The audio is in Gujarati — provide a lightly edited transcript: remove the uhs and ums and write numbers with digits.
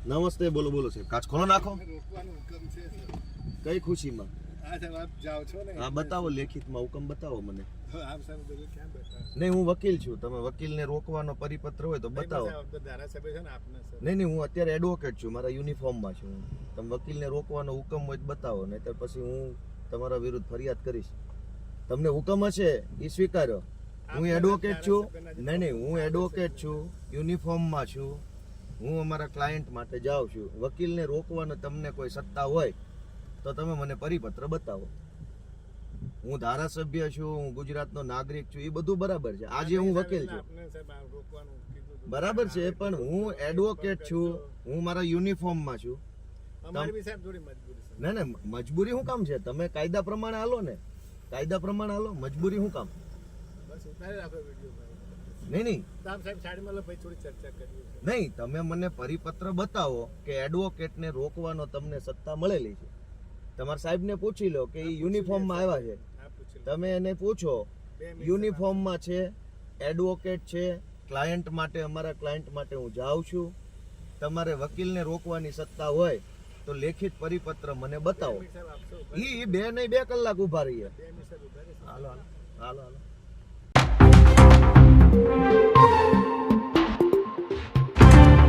નમસ્તે, બોલો બોલો સાહેબ. કાચ ખોલો નાખો. રોકવાનો હુકમ છે સર. કઈ ખુશીમાં? આ સાહેબ આપ જાઓ છો ને. હા, બતાવો લેખિતમાં હુકમ બતાવો મને. આપ સાહેબ બધું ક્યાં બતાવો? નહીં, હું વકીલ છું. તમે વકીલને રોકવાનો પરિપત્ર હોય તો બતાવો. ધારાસભ્ય છે ને આપને સર. નહીં, હું અત્યારે એડવોકેટ છું, મારા યુનિફોર્મમાં છું. તમે વકીલને રોકવાનો હુકમ હોય તો બતાવો, નહીંતર પછી હું તમારા વિરુદ્ધ ફરિયાદ કરીશ. તમને હુકમ હશે એ સ્વીકારો. હું એડવોકેટ છું. નહીં, હું એડવોકેટ છું, યુનિફોર્મમાં છું. હું અમારા ક્લાયન્ટ માટે જાઉં છું. વકીલને રોકવાનો તમને કોઈ સત્તા હોય તો તમે મને પરિપત્ર બતાવો. હું ધારાસભ્ય છું, હું ગુજરાતનો નાગરિક છું, એ બધું બરાબર છે. આજે હું વકીલ છું, બરાબર છે, પણ હું એડવોકેટ છું, હું મારા યુનિફોર્મમાં છું. ના, મજબૂરી શું કામ છે? તમે કાયદા પ્રમાણે હાલો ને, કાયદા પ્રમાણે હાલો. મજબૂરી શું કામ? નહીં, નહીં, તમે મને પરિપત્ર બતાવો કે એડવોકેટને રોકવાનો તમને સત્તા મળેલી છે. તમારા સાહેબને પૂછી લો કે એ યુનિફોર્મમાં આવ્યા છે. તમે એને પૂછો, યુનિફોર્મમાં છે, એડવોકેટ છે, ક્લાયન્ટ માટે, અમારા ક્લાયન્ટ માટે હું જાઉં છું. તમારે વકીલને રોકવાની સત્તા હોય તો લેખિત પરિપત્ર મને બતાવો. એ 2 કલાક ઉભા રહીએ. હાલો હાલો હાલો હાલો.